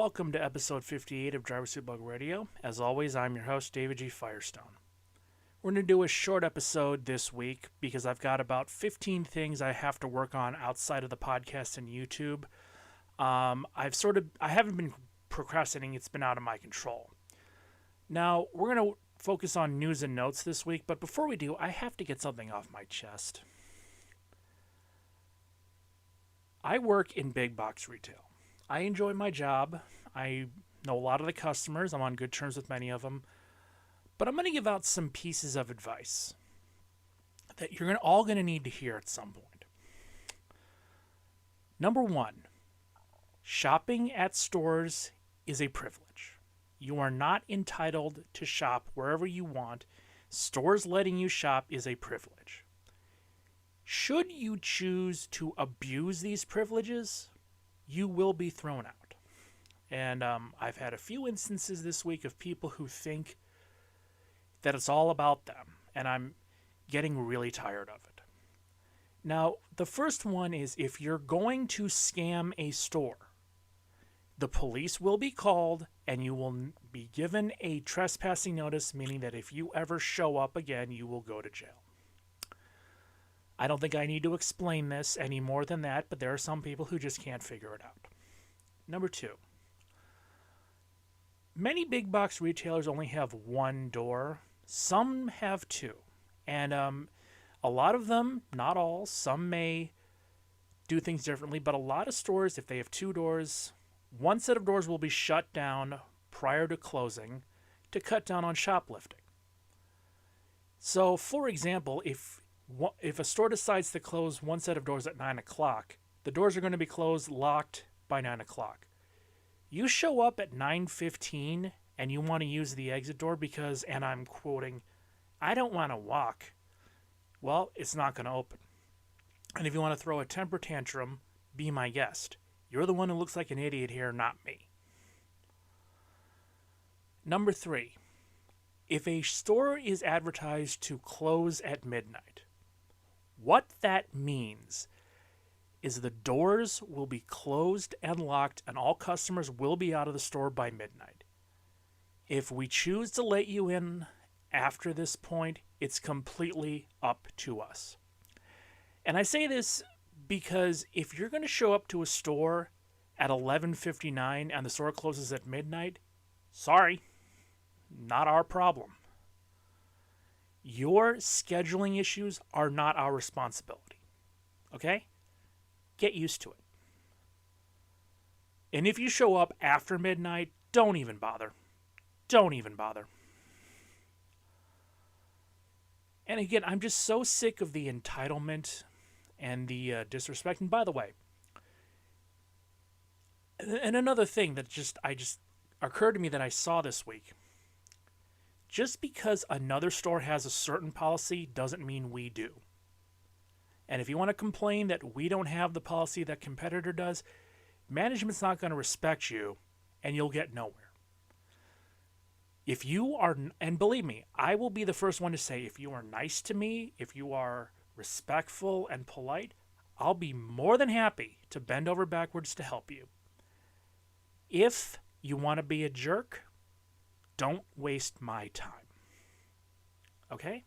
Welcome to episode 58 of Driver Suit Bug Radio. As always, I'm your host, David G. Firestone. We're going to do a short episode this week because I've got about 15 things I have to work on outside of the podcast and YouTube. I haven't been procrastinating, it's been out of my control. Now, we're going to focus on news and notes this week, but before we do, I have to get something off my chest. I work in big box retail. I enjoy my job. I know a lot of the customers. I'm on good terms with many of them. But I'm going to give out some pieces of advice that you're all going to need to hear at some point. Number one, shopping at stores is a privilege. You are not entitled to shop wherever you want. Stores letting you shop is a privilege. Should you choose to abuse these privileges, you will be thrown out. And I've had a few instances this week of people who think that it's all about them, and I'm getting really tired of it. Now, the first one is if you're going to scam a store, the police will be called and you will be given a trespassing notice, meaning that if you ever show up again, you will go to jail. I don't think I need to explain this any more than that, but there are some people who just can't figure it out. Number two, many big box retailers only have one door. Some have two. And a lot of them, not all, some may do things differently, but a lot of stores, if they have two doors, one set of doors will be shut down prior to closing to cut down on shoplifting. So, for example, if a store decides to close one set of doors at 9 o'clock, the doors are going to be closed, locked by 9 o'clock. You show up at 9:15 and you want to use the exit door because, and I'm quoting, I don't want to walk. Well, it's not going to open. And if you want to throw a temper tantrum, be my guest. You're the one who looks like an idiot here, not me. Number three, if a store is advertised to close at midnight, what that means is the doors will be closed and locked and all customers will be out of the store by midnight. If we choose to let you in after this point, it's completely up to us. And I say this because if you're going to show up to a store at 11:59 and the store closes at midnight, sorry, not our problem. Your scheduling issues are not our responsibility. Okay? Get used to it. And if you show up after midnight, don't even bother. Don't even bother. And again, I'm just so sick of the entitlement and the disrespect. And by the way, and another thing that just occurred to me that I saw this week. Just because another store has a certain policy doesn't mean we do. And if you want to complain that we don't have the policy that competitor does, management's not going to respect you and you'll get nowhere. If you are, and believe me, I will be the first one to say, if you are nice to me, if you are respectful and polite, I'll be more than happy to bend over backwards to help you. If you want to be a jerk, don't waste my time. Okay?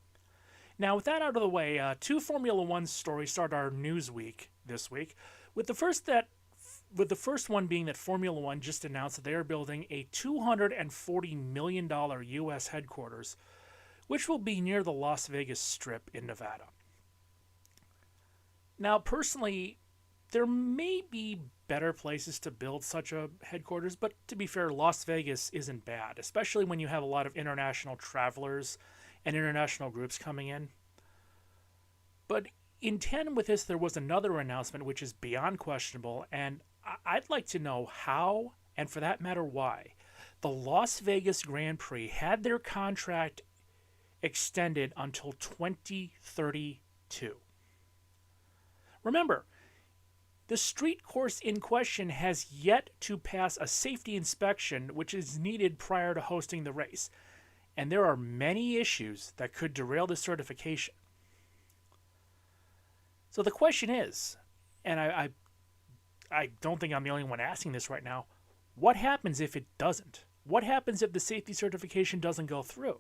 Now, with that out of the way, two Formula One stories start our news week this week. With the first one being that Formula One just announced that they are building a $240 million U.S. headquarters, which will be near the Las Vegas Strip in Nevada. Now, personally, there may be better places to build such a headquarters, but to be fair, Las Vegas isn't bad, especially when you have a lot of international travelers and international groups coming in. But in tandem with this, there was another announcement which is beyond questionable, and I'd like to know how, and for that matter why, the Las Vegas Grand Prix had their contract extended until 2032. Remember, the street course in question has yet to pass a safety inspection, which is needed prior to hosting the race. And there are many issues that could derail the certification. So the question is, and I don't think I'm the only one asking this right now, What happens if it doesn't? What happens if the safety certification doesn't go through?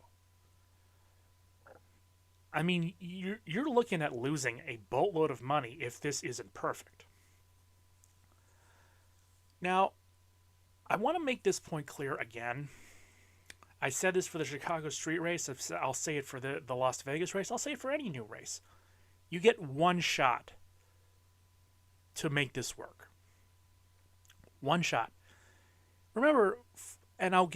I mean, you're looking at losing a boatload of money if this isn't perfect. Now, I want to make this point clear again. I said this for the Chicago street race. I'll say it for the Las Vegas race. I'll say it for any new race. You get one shot to make this work. One shot. Remember, and I'll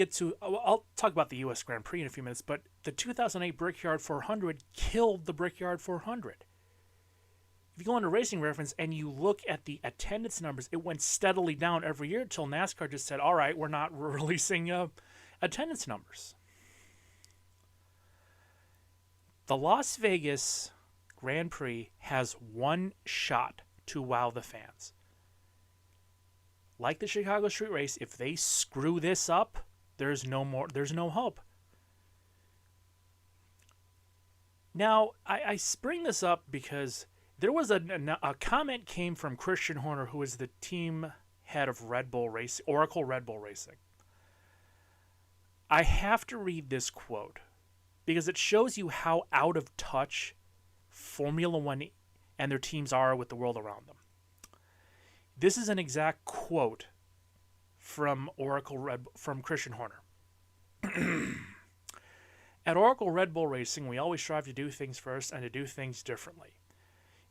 talk about the U.S. Grand Prix in a few minutes, but the 2008 Brickyard 400 killed the Brickyard 400. If you go into Racing Reference and you look at the attendance numbers, it went steadily down every year until NASCAR just said, all right, we're not releasing attendance numbers. The Las Vegas Grand Prix has one shot to wow the fans. Like the Chicago street race, if they screw this up, there's no hope. Now, I bring this up because there was a comment came from Christian Horner, who is the team head of Oracle Red Bull Racing. I have to read this quote because it shows you how out of touch Formula One and their teams are with the world around them. This is an exact quote from from Christian Horner. At Oracle Red Bull Racing, we always strive to do things first and to do things differently.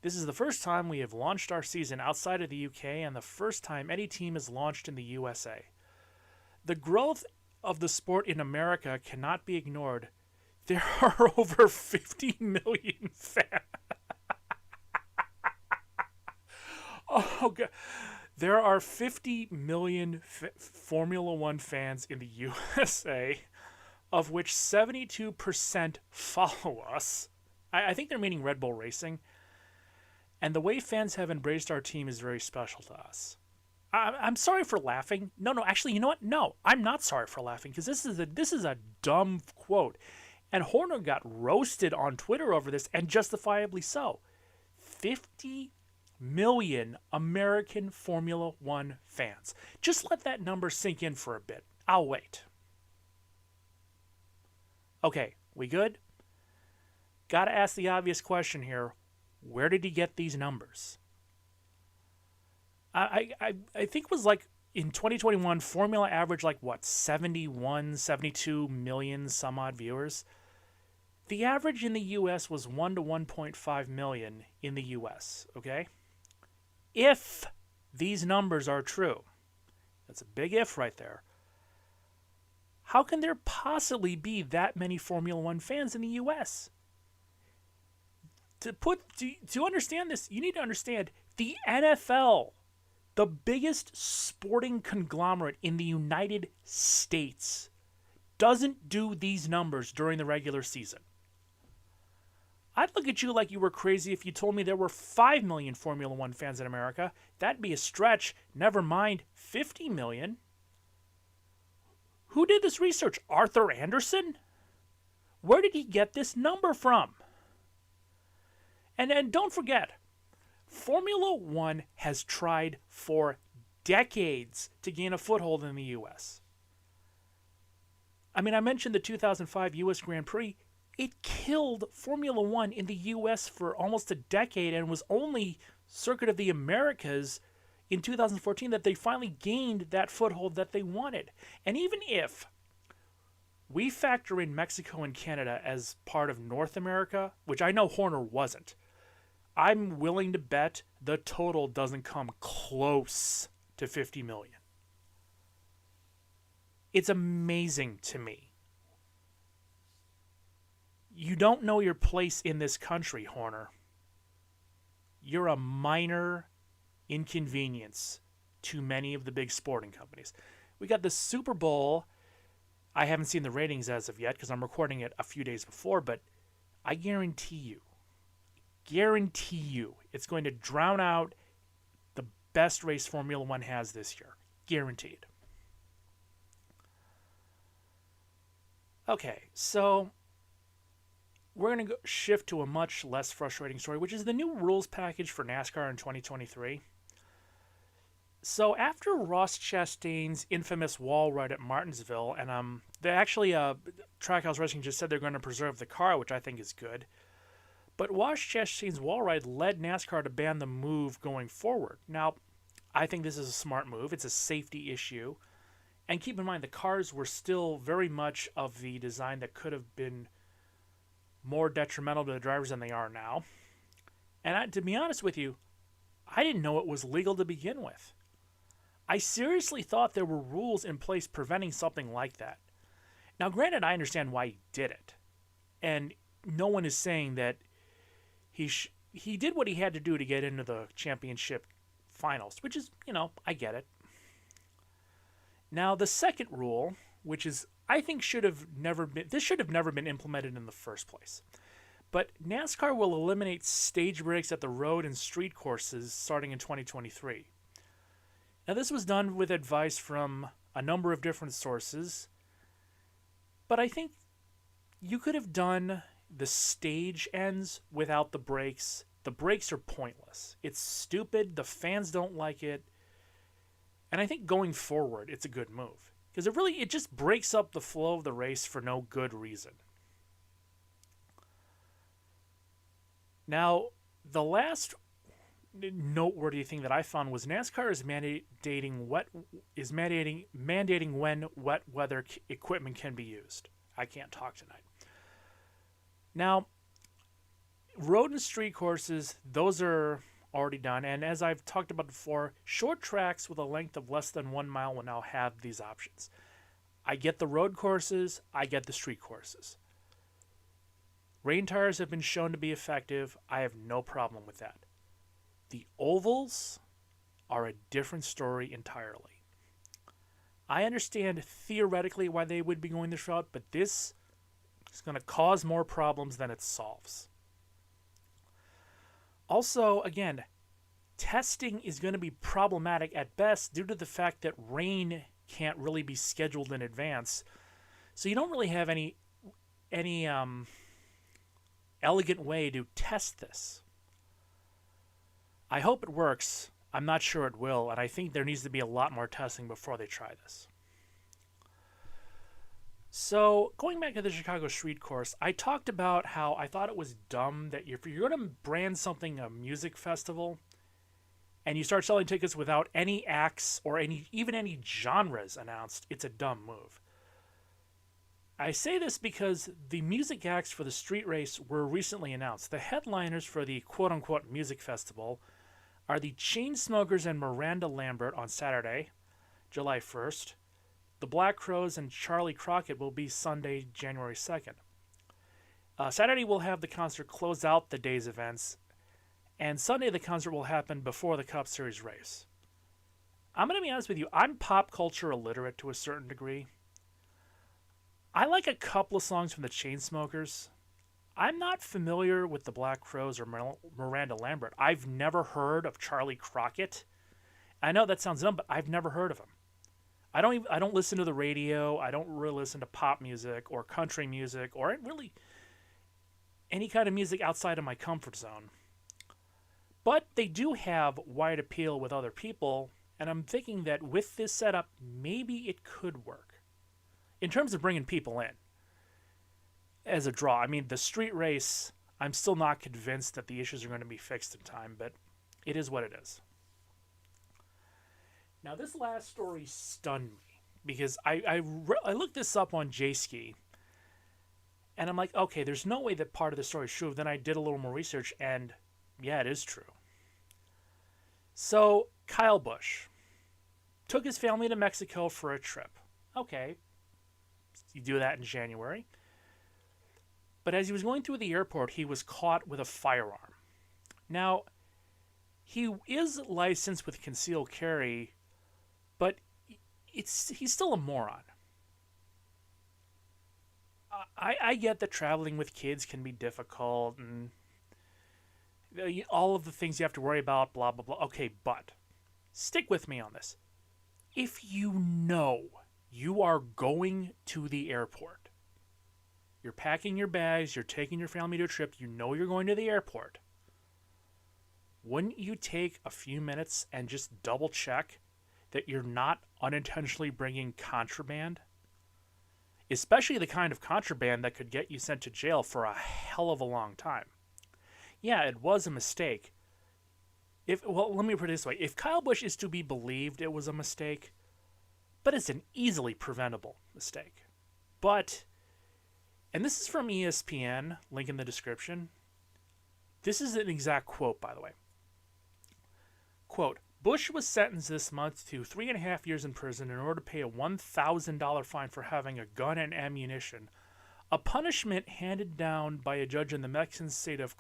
This is the first time we have launched our season outside of the UK and the first time any team is launched in the USA. The growth of the sport in America cannot be ignored. There are over 50 million fans. Oh, God. There are 50 million Formula One fans in the USA, of which 72% follow us. I think they're meaning Red Bull Racing. And the way fans have embraced our team is very special to us. I'm sorry for laughing. No, actually, you know what? No, I'm not sorry for laughing because this is a dumb quote. And Horner got roasted on Twitter over this, and justifiably so. 50 million American Formula One fans. Just let that number sink in for a bit. I'll wait. Okay, we good? Gotta ask the obvious question here. Where did he get these numbers? I think it was like in 2021, Formula averaged like what, 71, 72 million some odd viewers? The average in the US was 1 to 1.5 million in the US, okay? If these numbers are true, that's a big if right there, how can there possibly be that many Formula One fans in the US? To understand this, you need to understand the NFL, the biggest sporting conglomerate in the United States, doesn't do these numbers during the regular season. I'd look at you like you were crazy if you told me there were 5 million Formula One fans in America. That'd be a stretch, never mind 50 million. Who did this research? Arthur Anderson? Where did he get this number from? And don't forget, Formula One has tried for decades to gain a foothold in the U.S. I mean, I mentioned the 2005 U.S. Grand Prix. It killed Formula One in the U.S. for almost a decade and was only Circuit of the Americas in 2014 that they finally gained that foothold that they wanted. And even if we factor in Mexico and Canada as part of North America, which I know Horner wasn't, I'm willing to bet the total doesn't come close to 50 million. It's amazing to me. You don't know your place in this country, Horner. You're a minor inconvenience to many of the big sporting companies. We got the Super Bowl. I haven't seen the ratings as of yet because I'm recording it a few days before, but I guarantee you, it's going to drown out the best race Formula One has this year. Guaranteed. Okay, so we're going to shift to a much less frustrating story, which is the new rules package for NASCAR in 2023. So after Ross Chastain's infamous wall ride at Martinsville, and they actually Trackhouse Racing just said they're going to preserve the car, which I think is good. But Ross Chastain's wall ride led NASCAR to ban the move going forward. Now, I think this is a smart move. It's a safety issue, and keep in mind the cars were still very much of the design that could have been more detrimental to the drivers than they are now. And to be honest with you, I didn't know it was legal to begin with. I seriously thought there were rules in place preventing something like that. Now, granted, I understand why he did it, and no one is saying that he did what he had to do to get into the championship finals, which is, I get it. Now, the second rule, which is I think should have never been implemented in the first place. But NASCAR will eliminate stage breaks at the road and street courses starting in 2023. Now, this was done with advice from a number of different sources, but I think you could have done the stage ends without the breaks. The breaks are pointless. It's stupid. The fans don't like it. And I think going forward, it's a good move. Because it just breaks up the flow of the race for no good reason. Now, the last noteworthy thing that I found was NASCAR is mandating when wet weather equipment can be used. I can't talk tonight. Now, road and street courses, those are already done, and as I've talked about before, short tracks with a length of less than 1 mile will now have these options. I get the road courses, I get the street courses. Rain tires have been shown to be effective. I have no problem with that. The ovals are a different story entirely. I understand theoretically why they would be going this route, but this is going to cause more problems than it solves. Also, again, testing is going to be problematic at best due to the fact that rain can't really be scheduled in advance. So you don't really have any elegant way to test this. I hope it works. I'm not sure it will, and I think there needs to be a lot more testing before they try this. So, going back to the Chicago Street Course, I talked about how I thought it was dumb that if you're going to brand something a music festival, and you start selling tickets without any acts or even any genres announced, it's a dumb move. I say this because the music acts for the street race were recently announced. The headliners for the quote-unquote music festival are the Chainsmokers and Miranda Lambert on Saturday, July 1st. The Black Crowes and Charlie Crockett will be Sunday, January 2nd. Saturday will have the concert close out the day's events, and Sunday the concert will happen before the Cup Series race. I'm going to be honest with you, I'm pop culture illiterate to a certain degree. I like a couple of songs from the Chainsmokers. I'm not familiar with the Black Crowes or Miranda Lambert. I've never heard of Charlie Crockett. I know that sounds dumb, but I've never heard of him. I don't listen to the radio. I don't really listen to pop music or country music or really any kind of music outside of my comfort zone. But they do have wide appeal with other people, and I'm thinking that with this setup, maybe it could work. In terms of bringing people in as a draw. I mean, the street race, I'm still not convinced that the issues are going to be fixed in time, but it is what it is. Now, this last story stunned me because I looked this up on JSki, and I'm like, okay, there's no way that part of the story is true. Then I did a little more research, and yeah, it is true. So, Kyle Busch took his family to Mexico for a trip. Okay, you do that in January. But as he was going through the airport, he was caught with a firearm. Now, he is licensed with concealed carry, but he's still a moron. I get that traveling with kids can be difficult and all of the things you have to worry about, blah, blah, blah. Okay, but stick with me on this. If you know you are going to the airport, you're packing your bags, you're taking your family to a trip, you know you're going to the airport, wouldn't you take a few minutes and just double check that you're not unintentionally bringing contraband, especially the kind of contraband that could get you sent to jail for a hell of a long time. Yeah, it was a mistake. Let me put it this way. If Kyle Busch is to be believed, it was a mistake, but it's an easily preventable mistake. But, and this is from ESPN, link in the description. This is an exact quote, by the way. Quote, Bush was sentenced this month to 3.5 years in prison in order to pay a $1,000 fine for having a gun and ammunition, a punishment handed down by a judge in the Mexican state of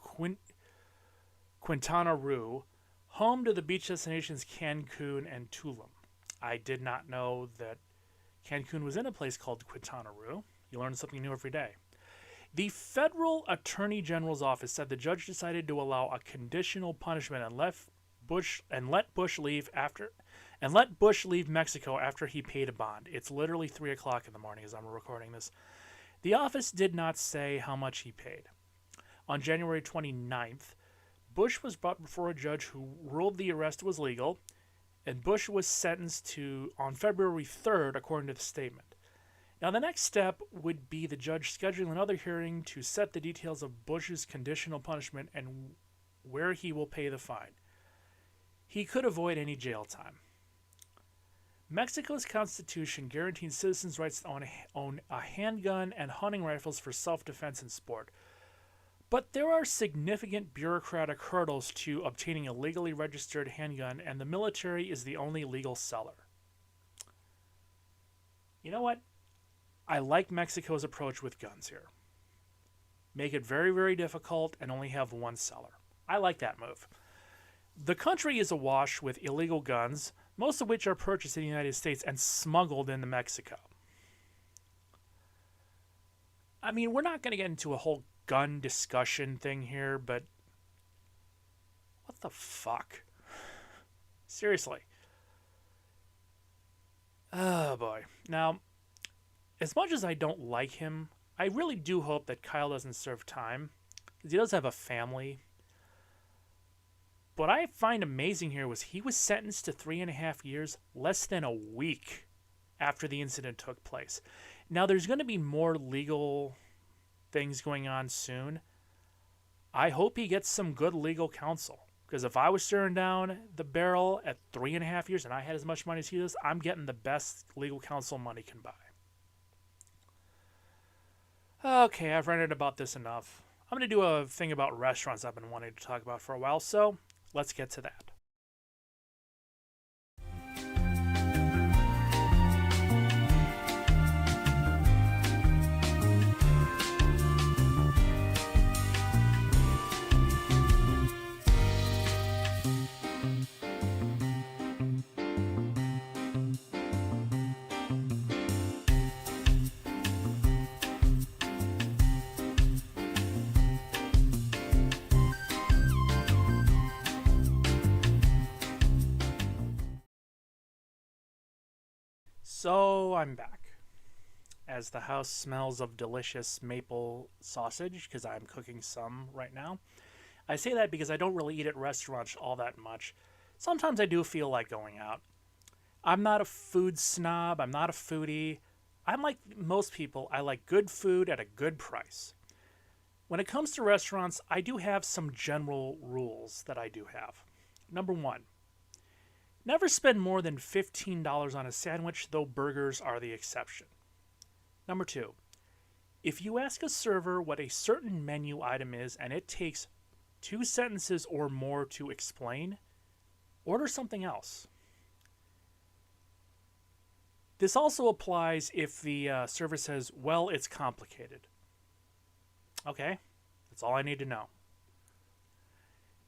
Quintana Roo, home to the beach destinations Cancun and Tulum. I did not know that Cancun was in a place called Quintana Roo. You learn something new every day. The federal attorney general's office said the judge decided to allow a conditional punishment and let Bush leave Mexico after he paid a bond. It's literally 3 o'clock in the morning as I'm recording this. The office did not say how much he paid. On January 29th, Bush was brought before a judge who ruled the arrest was legal, and Bush was sentenced to on February 3rd, according to the statement. Now, the next step would be the judge scheduling another hearing to set the details of Bush's conditional punishment and where he will pay the fine. He could avoid any jail time. Mexico's constitution guarantees citizens' rights to own a handgun and hunting rifles for self-defense and sport. But there are significant bureaucratic hurdles to obtaining a legally registered handgun, and the military is the only legal seller. You know what? I like Mexico's approach with guns here. Make it very, very difficult and only have one seller. I like that move. The country is awash with illegal guns, most of which are purchased in the United States and smuggled into Mexico. I mean, we're not going to get into a whole gun discussion thing here, but what the fuck? Seriously. Oh boy. Now, as much as I don't like him, I really do hope that Kyle doesn't serve time, because he does have a family. What I find amazing here was he was sentenced to 3.5 years less than a week after the incident took place. Now, there's going to be more legal things going on soon. I hope he gets some good legal counsel, because if I was staring down the barrel at 3.5 years and I had as much money as he does, I'm getting the best legal counsel money can buy. Okay, I've ranted about this enough. I'm going to do a thing about restaurants I've been wanting to talk about for a while, so let's get to that. So I'm back, as the house smells of delicious maple sausage, because I'm cooking some right now. I say that because I don't really eat at restaurants all that much. Sometimes I do feel like going out. I'm not a food snob, I'm not a foodie. I'm like most people, I like good food at a good price. When it comes to restaurants, I do have some general rules that I do have. Number one, never spend more than $15 on a sandwich, though burgers are the exception. Number two, if you ask a server what a certain menu item is and it takes 2 sentences or more to explain, order something else. This also applies if the server says, well, it's complicated. Okay, that's all I need to know.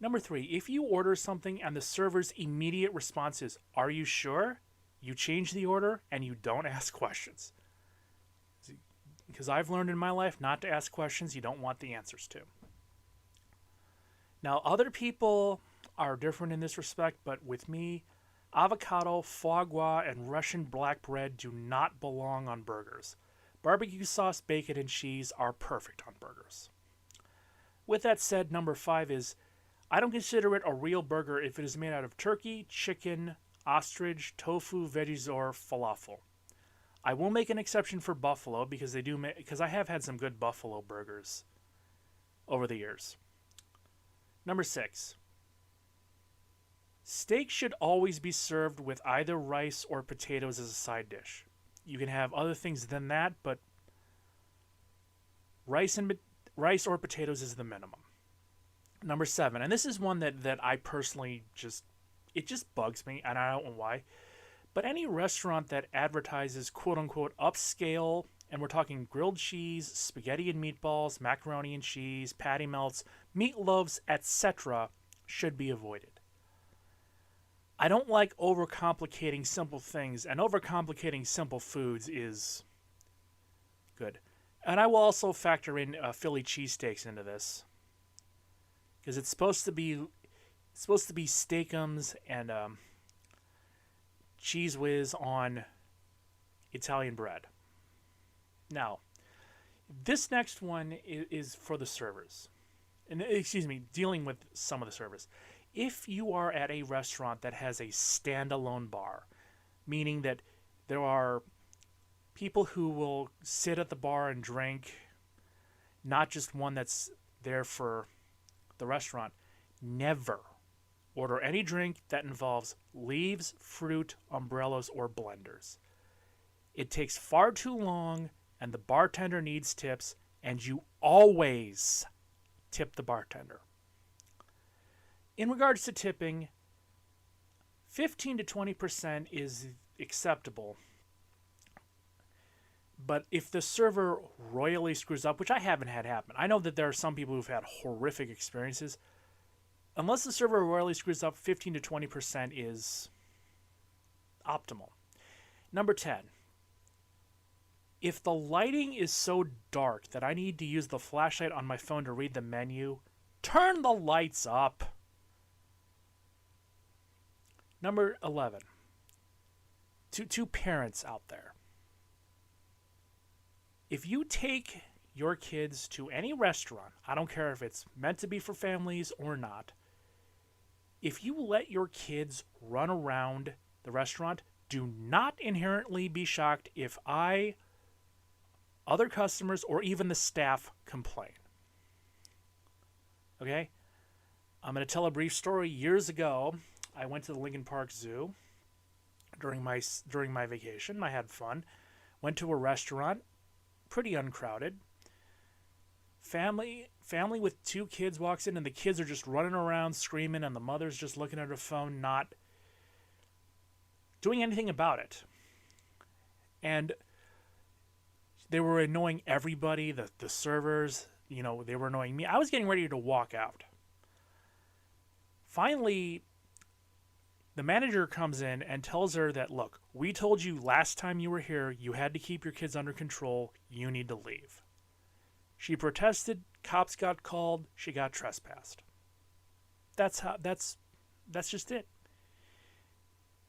Number 3, if you order something and the server's immediate response is, are you sure? You change the order and you don't ask questions. Because I've learned in my life not to ask questions you don't want the answers to. Now, other people are different in this respect, but with me, avocado, foie gras, and Russian black bread do not belong on burgers. Barbecue sauce, bacon, and cheese are perfect on burgers. With that said, number 5 is, I don't consider it a real burger if it is made out of turkey, chicken, ostrich, tofu, veggies, or falafel. I will make an exception for buffalo because because I have had some good buffalo burgers over the years. Number 6. Steak should always be served with either rice or potatoes as a side dish. You can have other things than that, but rice or potatoes is the minimum. Number 7, and this is one that I personally just bugs me, and I don't know why. But any restaurant that advertises quote unquote upscale, and we're talking grilled cheese, spaghetti and meatballs, macaroni and cheese, patty melts, meatloaves, etc., should be avoided. I don't like overcomplicating simple things, and overcomplicating simple foods is good. And I will also factor in Philly cheesesteaks into this, because it's supposed to be steakums and cheese whiz on Italian bread. Now, this next one is for the servers, and dealing with some of the servers. If you are at a restaurant that has a standalone bar, meaning that there are people who will sit at the bar and drink, not just one that's there for the restaurant, never order any drink that involves leaves, fruit, umbrellas, or blenders. It takes far too long, and the bartender needs tips, and you always tip the bartender. In regards to tipping, 15 to 20% is acceptable. But if the server royally screws up, which I haven't had happen, I know that there are some people who've had horrific experiences. Unless the server royally screws up, 15 to 20% is optimal. Number 10. If the lighting is so dark that I need to use the flashlight on my phone to read the menu, turn the lights up. Number 11. To parents out there. If you take your kids to any restaurant, I don't care if it's meant to be for families or not, if you let your kids run around the restaurant, do not inherently be shocked if other customers, or even the staff complain. Okay? I'm going to tell a brief story. Years ago, I went to the Lincoln Park Zoo during my vacation. I had fun. Went to a restaurant, pretty uncrowded. Family with 2 kids walks in, and the kids are just running around screaming, and the mother's just looking at her phone, not doing anything about it. And they were annoying everybody, the servers, they were annoying me. I was getting ready to walk out. Finally, the manager comes in and tells her that, look, we told you last time you were here you had to keep your kids under control. You need to leave. She protested. Cops got called. She got trespassed. That's just it.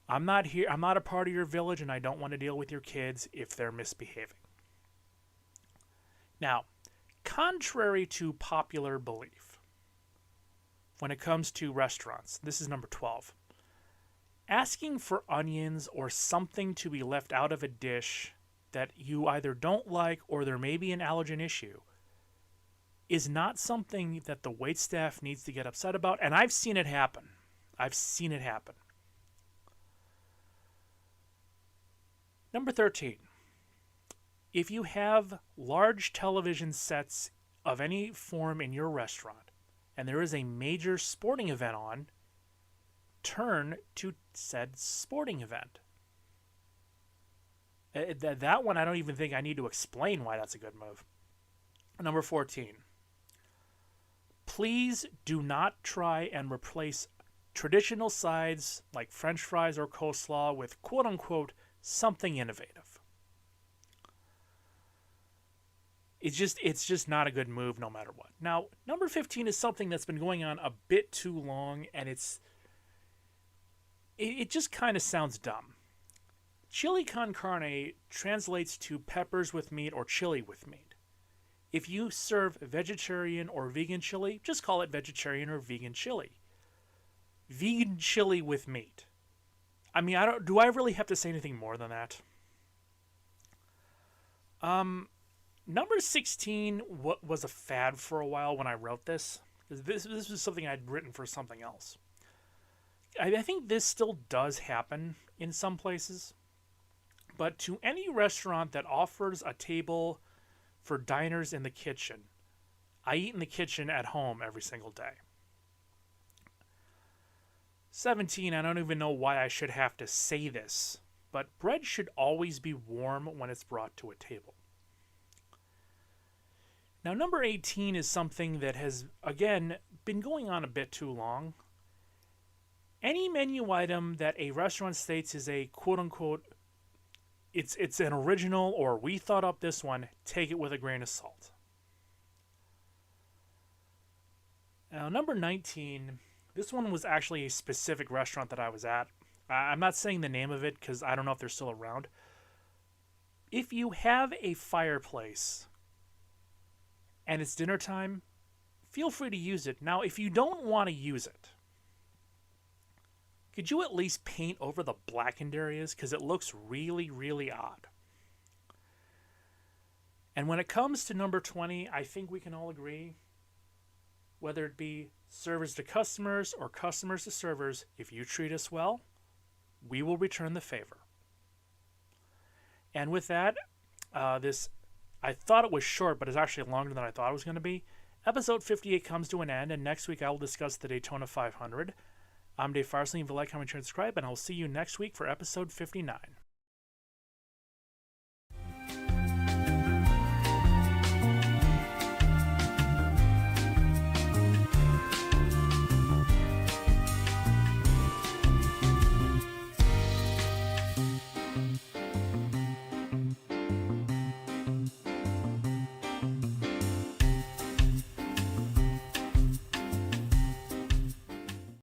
I'm not here. I'm not a part of your village, and I don't want to deal with your kids if they're misbehaving. Now, contrary to popular belief, when it comes to restaurants, this is number 12. Asking for onions or something to be left out of a dish that you either don't like or there may be an allergen issue is not something that the waitstaff needs to get upset about, and I've seen it happen. Number 13. If you have large television sets of any form in your restaurant and there is a major sporting event on, turn to said sporting event. That one, I don't even think I need to explain why that's a good move. Number 14. Please do not try and replace traditional sides like French fries or coleslaw with quote-unquote something innovative. It's just not a good move no matter what. Now, number 15 is something that's been going on a bit too long, and it just kind of sounds dumb. Chili con carne translates to peppers with meat or chili with meat. If you serve vegetarian or vegan chili, just call it vegetarian or vegan chili. Vegan chili with meat. I mean, I don't. Do I really have to say anything more than that? Number 16 was a fad for a while when I wrote this. This was something I'd written for something else. I think this still does happen in some places, but to any restaurant that offers a table for diners in the kitchen, I eat in the kitchen at home every single day. 17, I don't even know why I should have to say this, but bread should always be warm when it's brought to a table. Now, number 18 is something that has, again, been going on a bit too long. Any menu item that a restaurant states is a quote-unquote, it's an original or we thought up this one, take it with a grain of salt. Now, number 19, this one was actually a specific restaurant that I was at. I'm not saying the name of it because I don't know if they're still around. If you have a fireplace and it's dinner time, feel free to use it. Now, if you don't want to use it, could you at least paint over the blackened areas? Because it looks really, really odd. And when it comes to number 20, I think we can all agree, whether it be servers to customers or customers to servers, if you treat us well, we will return the favor. And with that, I thought it was short, but it's actually longer than I thought it was going to be. Episode 58 comes to an end, and next week I will discuss the Daytona 500. I'm Dave Farsley. If you like, comment, share, and subscribe, and I'll see you next week for episode 59.